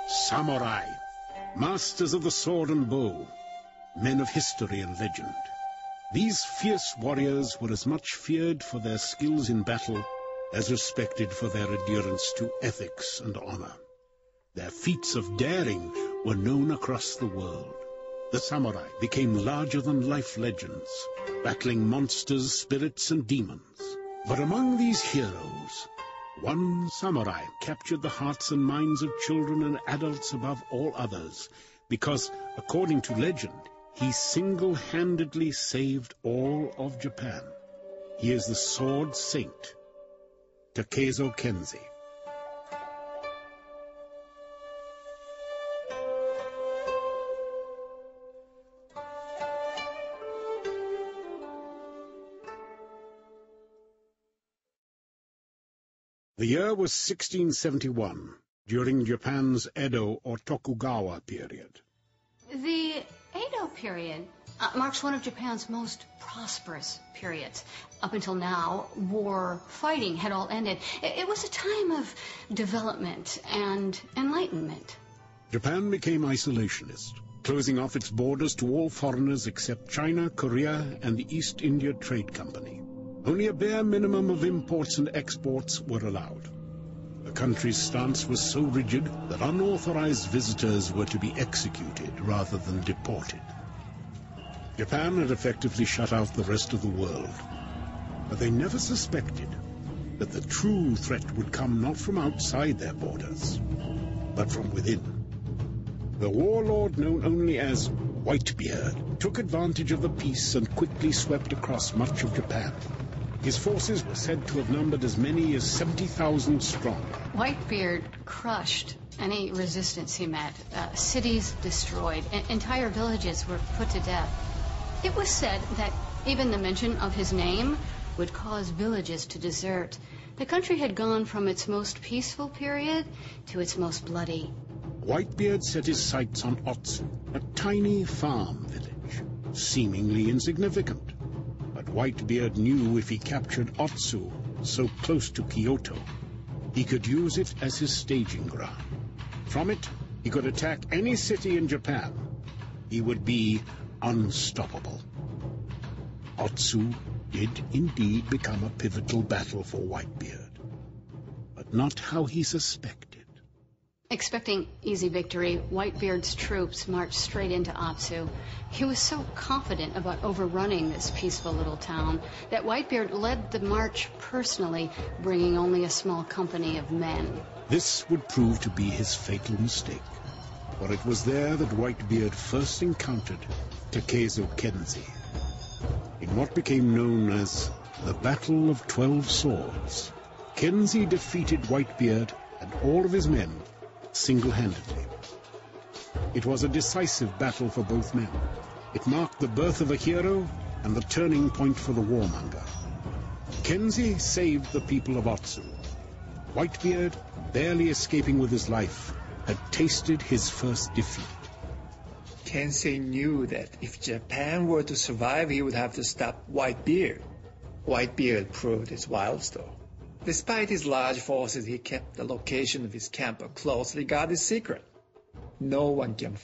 Samurai, masters of the sword and bow, men of history and legend. These fierce warriors were as much feared for their skills in battle as respected for their adherence to ethics and honor. Their feats of daring were known across the world. The samurai became larger-than-life legends, battling monsters, spirits, and demons. But among these heroes, one samurai captured the hearts and minds of children and adults above all others, because, according to legend, he single-handedly saved all of Japan. He is the sword saint, Takezo Kensei. The year was 1671, during Japan's Edo or Tokugawa period. The Edo period marks one of Japan's most prosperous periods. Up until now, war fighting had all ended. It was a time of development and enlightenment. Japan became isolationist, closing off its borders to all foreigners except China, Korea, and the East India Trade Company. Only a bare minimum of imports and exports were allowed. The country's stance was so rigid that unauthorized visitors were to be executed rather than deported. Japan had effectively shut out the rest of the world, but they never suspected that the true threat would come not from outside their borders, but from within. The warlord known only as Whitebeard took advantage of the peace and quickly swept across much of Japan. His forces were said to have numbered as many as 70,000 strong. Whitebeard crushed any resistance he met. Cities destroyed. Entire villages were put to death. It was said that even the mention of his name would cause villages to desert. The country had gone from its most peaceful period to its most bloody. Whitebeard set his sights on Otsu, a tiny farm village, seemingly insignificant. But Whitebeard knew if he captured Otsu, so close to Kyoto, he could use it as his staging ground. From it, he could attack any city in Japan. He would be unstoppable. Otsu did indeed become a pivotal battle for Whitebeard, but not how he suspected. Expecting easy victory, Whitebeard's troops marched straight into Otsu. He was so confident about overrunning this peaceful little town that Whitebeard led the march personally, bringing only a small company of men. This would prove to be his fatal mistake, for it was there that Whitebeard first encountered Takezo Kensei, in what became known as the Battle of 12 Swords. Kensei defeated Whitebeard and all of his men single-handedly. It was a decisive battle for both men. It marked the birth of a hero and the turning point for the warmonger. Kensei saved the people of Otsu. Whitebeard, barely escaping with his life, had tasted his first defeat. Kensei knew that if Japan were to survive, he would have to stop Whitebeard. Whitebeard proved his wild though. Despite his large forces, he kept the location of his camp a closely guarded secret. No one can